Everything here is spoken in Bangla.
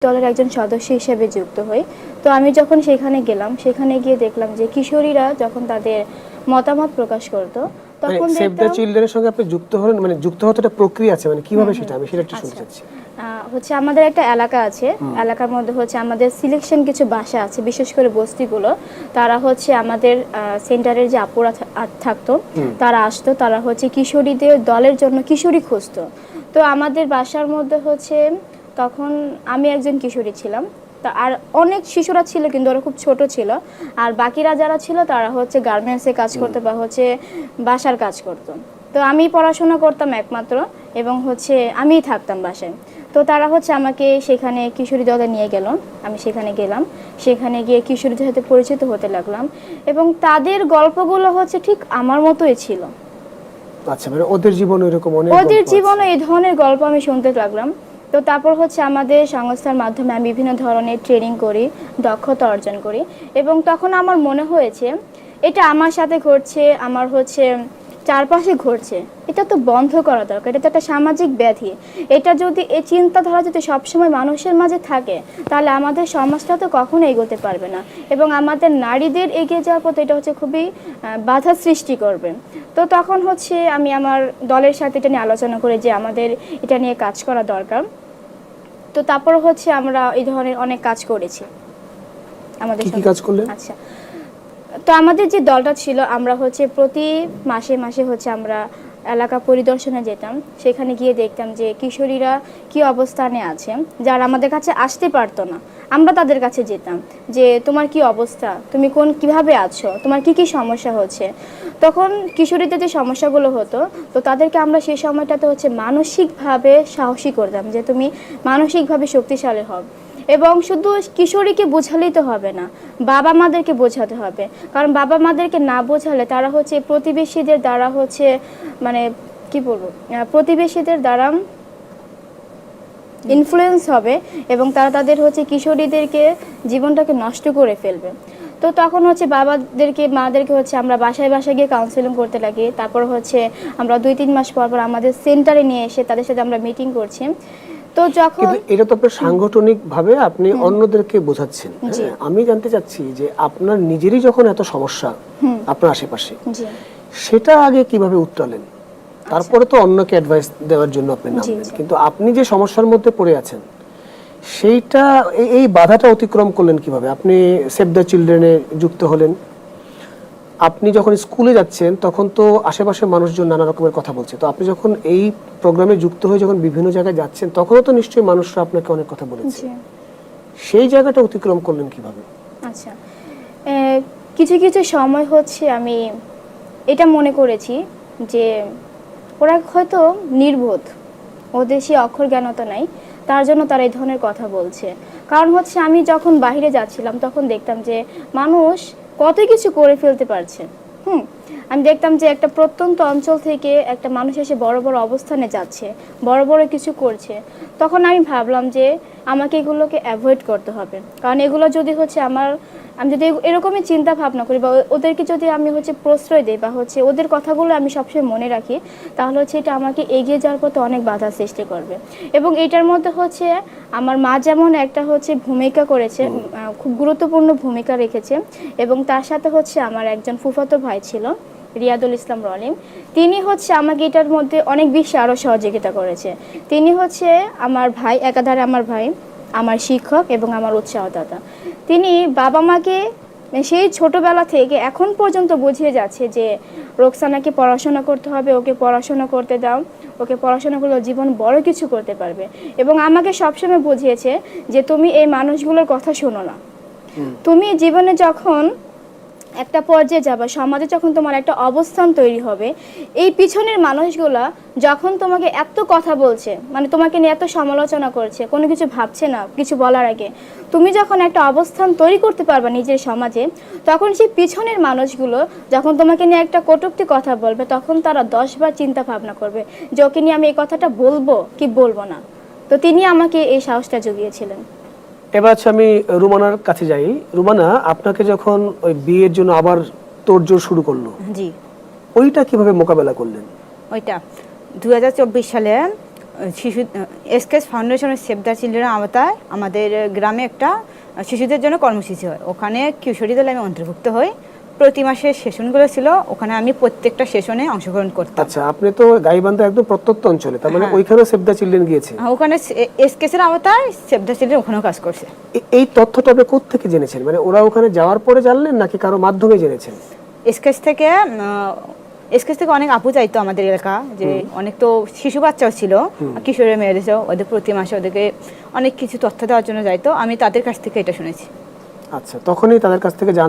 দলের একজন সদস্য হিসেবে যুক্ত হই। তো আমি যখন সেখানে গেলাম, সেখানে গিয়ে দেখলাম যে কিশোরীরা যখন তাদের মতামত প্রকাশ করত, তখন সেভ দ্য দেখতাম চিলড্রেনের সঙ্গে আপনি যুক্ত হলেন, মানে যুক্ত হতে একটা প্রক্রিয়া আছে, মানে কিভাবে সেটা আমি সেটা একটু শুনতে চাচ্ছি। হচ্ছে আমাদের একটা এলাকা আছে, এলাকার মধ্যে হচ্ছে আমাদের সিলেকশন কিছু বাসা আছে, বিশেষ করে বস্তিগুলো। তারা হচ্ছে আমাদের সেন্টারের যে আপুরা থাকতো, তারা আসতো, তারা হচ্ছে কিশোরীদের দলের জন্য কিশোরী খুঁজতো। তো আমাদের বাসার মধ্যে হচ্ছে তখন আমি একজন কিশোরী ছিলাম। তা আর অনেক শিশুরা ছিল, কিন্তু ওরা খুব ছোট ছিল। আর বাকিরা যারা ছিল তারা হচ্ছে গার্মেন্টসে কাজ করতো বা হচ্ছে বাসার কাজ করতো। তো আমি পড়াশোনা করতাম একমাত্র, এবং হচ্ছে আমিই থাকতাম বাসায়। তো তারা হচ্ছে আমাকে সেখানে কিশোরী দলে নিয়ে গেল। আমি সেখানে গেলাম, সেখানে গিয়ে কিশোরীদের সাথে পরিচিত হতে লাগলাম, এবং তাদের গল্পগুলো হচ্ছে ঠিক আমার মতোই ছিল। আচ্ছা, মানে ওদের জীবনে এরকম অনেক ওদের গল্প আছে। জীবনে এই ধরনের গল্প আমি শুনতে লাগলাম। তো তারপর হচ্ছে আমাদের সংস্থার মাধ্যমে আমি বিভিন্ন ধরনের ট্রেনিং করি, দক্ষতা অর্জন করি, এবং তখন আমার মনে হয়েছে এটা আমার সাথে ঘটছে, আমার হচ্ছে চারপাশে ঘটছে, এটা তো বন্ধ করা দরকার। এটা তো একটা সামাজিক ব্যাধি। এটা যদি, এই চিন্তাধারা যদি সবসময় মানুষের মাঝে থাকে, তাহলে আমাদের সমাজটা তো কখনো এগোতে পারবে না, এবং আমাদের নারীদের এগিয়ে যাওয়ার পথে এটা হচ্ছে খুবই বাধা সৃষ্টি করবে। তো তখন হচ্ছে আমি আমার দলের সাথে এটা নিয়ে আলোচনা করি যে আমাদের এটা নিয়ে কাজ করা দরকার। তো তারপর হচ্ছে আমরা এই ধরনের অনেক কাজ করেছি আমাদের কি কাজ করলেন? আচ্ছা, তো আমাদের যে দলটা ছিল, আমরা হচ্ছে প্রতি মাসে মাসে হচ্ছে আমরা এলাকা পরিদর্শনে যেতাম। সেখানে গিয়ে দেখতাম যে কিশোরীরা কি অবস্থানে আছে, যারা আমাদের কাছে আসতে পারতো না, আমরা তাদের কাছে যেতাম যে তোমার কি অবস্থা, তুমি কিভাবে আছো, তোমার কি কি সমস্যা হচ্ছে। তখন কিশোরীদের যে সমস্যাগুলো হতো, তো তাদেরকে আমরা সেই সময়টাতে হচ্ছে মানসিকভাবে সাহসী করতাম যে তুমি মানসিকভাবে শক্তিশালী হও। এবং শুধু কিশোরীকে বোঝালেই তো হবে না, বাবা মাদেরকে বোঝাতে হবে। কারণ বাবা মাদেরকে না বোঝালে তারা হচ্ছে প্রতিবেশীদের দ্বারা হচ্ছে, মানে কি বলবো, প্রতিবেশীদের দ্বারা ইনফ্লুয়েন্স হবে, এবং তারা তাদের হচ্ছে কিশোরীদেরকে জীবনটাকে নষ্ট করে ফেলবে। তো তখন হচ্ছে বাবাদেরকে মাদেরকে হচ্ছে আমরা বাসায় বাসায় গিয়ে কাউন্সেলিং করতে লাগি। তারপর হচ্ছে আমরা 2-3 মাস পর পর আমাদের সেন্টারে নিয়ে এসে তাদের সাথে আমরা মিটিং করছি। তো যখন এটা তো আপনার সাংগঠনিক ভাবে আপনি অন্যদেরকে বোঝাচ্ছেন। আমি জানতে চাচ্ছি যে আপনার নিজেরই যখন এত সমস্যা আপনার আশেপাশে, সেটা আগে কিভাবে উত্তরালেন? তারপরে তো অন্যকে অ্যাডভাইস দেওয়ার জন্য আপনি নামলেন, কিন্তু আপনি যে সমস্যার মধ্যে পড়ে আছেন সেইটা, এই বাধাটা অতিক্রম করলেন কিভাবে? আপনি সেভ দ্য চিলড্রেনে যুক্ত হলেন, আপনি যখন স্কুলে যাচ্ছেন তখন তো আশেপাশে মানুষজন নানা রকমের কথা বলছে, তো আপনি যখন এই প্রোগ্রামে যুক্ত হয়ে যখন বিভিন্ন জায়গায় যাচ্ছেন তখনও তো নিশ্চয়ই মানুষরা আপনাকে অনেক কথা বলেছে, সেই জায়গাটা অতিক্রম করলেন কিভাবে? আচ্ছা, কিছু কিছু সময় হচ্ছে আমি এটা মনে করেছি যে ওরা হয়তো নির্বোধ, ওদের সেই অক্ষর জ্ঞানতা নাই, তার জন্য তারা এই ধরনের কথা বলছে। কারণ হচ্ছে আমি যখন বাইরে যাচ্ছিলাম তখন দেখতাম যে মানুষ কত কিছু করে ফেলতে পারছে। আমি দেখতাম যে একটা প্রত্যন্ত অঞ্চল থেকে একটা মানুষ এসে বড় বড় অবস্থানে যাচ্ছে, বড় বড় কিছু করছে। তখন আমি ভাবলাম যে আমাকে এগুলোকে অ্যাভয়েড করতে হবে। কারণ এগুলো যদি হচ্ছে আমি যদি এরকমই চিন্তা ভাবনা করি, বা ওদেরকে যদি আমি হচ্ছে প্রশ্রয় দিই, বা হচ্ছে ওদের কথাগুলো আমি সবসময় মনে রাখি, তাহলে হচ্ছে এটা আমাকে এগিয়ে যাওয়ার পথে অনেক বাধা সৃষ্টি করবে। এবং এটার মধ্যে হচ্ছে আমার মা যেমন একটা হচ্ছে ভূমিকা করেছে, খুব গুরুত্বপূর্ণ ভূমিকা রেখেছে, এবং তার সাথে হচ্ছে আমার একজন ফুফাতো ভাই ছিল, রিয়াদুল ইসলাম রলিম। তিনি হচ্ছে আমাকে এটার মধ্যে অনেক বেশি আরও সহযোগিতা করেছে। তিনি হচ্ছে আমার ভাই, একাধারে আমার ভাই, আমার শিক্ষক এবং আমার উৎসাহদাতা। তিনি বাবা মাকে সেই ছোটবেলা থেকে এখন পর্যন্ত বুঝিয়ে যাচ্ছে যে রোকসানাকে পড়াশোনা করতে হবে, ওকে পড়াশোনা করতে দাও, ওকে পড়াশোনা করলে জীবন বড় কিছু করতে পারবে। এবং আমাকে সবসময় বুঝিয়েছে যে তুমি এই মানুষগুলোর কথা শোনো না, তুমি জীবনে যখন একটা পর্যায়ে যাবে, সমাজে যখন তোমার একটা অবস্থান তৈরি হবে, এই পিছনের মানুষগুলা যখন তোমাকে এত কথা বলছে, মানে তোমাকে নিয়ে এত সমালোচনা করছে, কোনো কিছু ভাবছে না কিছু বলার আগে, তুমি যখন একটা অবস্থান তৈরি করতে পারবে নিজের সমাজে, তখন সেই পিছনের মানুষগুলো যখন তোমাকে নিয়ে একটা কটূক্তি কথা বলবে, তখন তারা 10 বার চিন্তা ভাবনা করবে যে ওকে নিয়ে আমি এই কথাটা বলবো কি বলবো না। তো তিনি আমাকে এই সাহসটা জুগিয়েছিলেন। এবার আমি রুমানার কাছে যাই। রুমানা, আপনাকে যখন ওই বিয়ের জন্য আবার তোড়জোড় শুরু করলো, জি, ওইটা কিভাবে মোকাবেলা করলেন? ওইটা 2024 সালে শিশু এসকেএস ফাউন্ডেশনের সেভ দ্য চিলড্রেন আওতায় আমাদের গ্রামে একটা শিশুদের জন্য কর্মসূচি হয়, ওখানে কিশোরী দলে আমি অন্তর্ভুক্ত হই। প্রতি মাসে সেশনগুলো ছিল, ওখানে আমি প্রত্যেকটা সেশনে অংশগ্রহণ করতাম। আচ্ছা, আপনি তো গাইবান্ধা একদম প্রত্যন্ত অঞ্চলে, তার মানে ওইখানেও সেভ দ্য চিলড্রেন গিয়েছে? ওখানে এসকেএস এর আওতায় সেভ দ্য চিলড্রেন ওখানেও কাজ করছে। এই তথ্যটা আপনি কোত্থেকে জেনেছেন? মানে ওরা ওখানে যাওয়ার পরে জানলেন নাকি কারো মাধ্যমে জেনেছেন? এসকেএস থেকে অনেক আপু চাইতো আমাদের এলাকা, যে অনেক তো শিশু বাচ্চাও ছিল, কিশোরের মেয়েদের ছিল, ওদের প্রতি মাসে ওদেরকে অনেক কিছু তথ্য দেওয়ার জন্য যাইতো। আমি তাদের কাছ থেকে এটা শুনেছি। আচ্ছা, তখনই তাদের কাছ থেকে জানলেন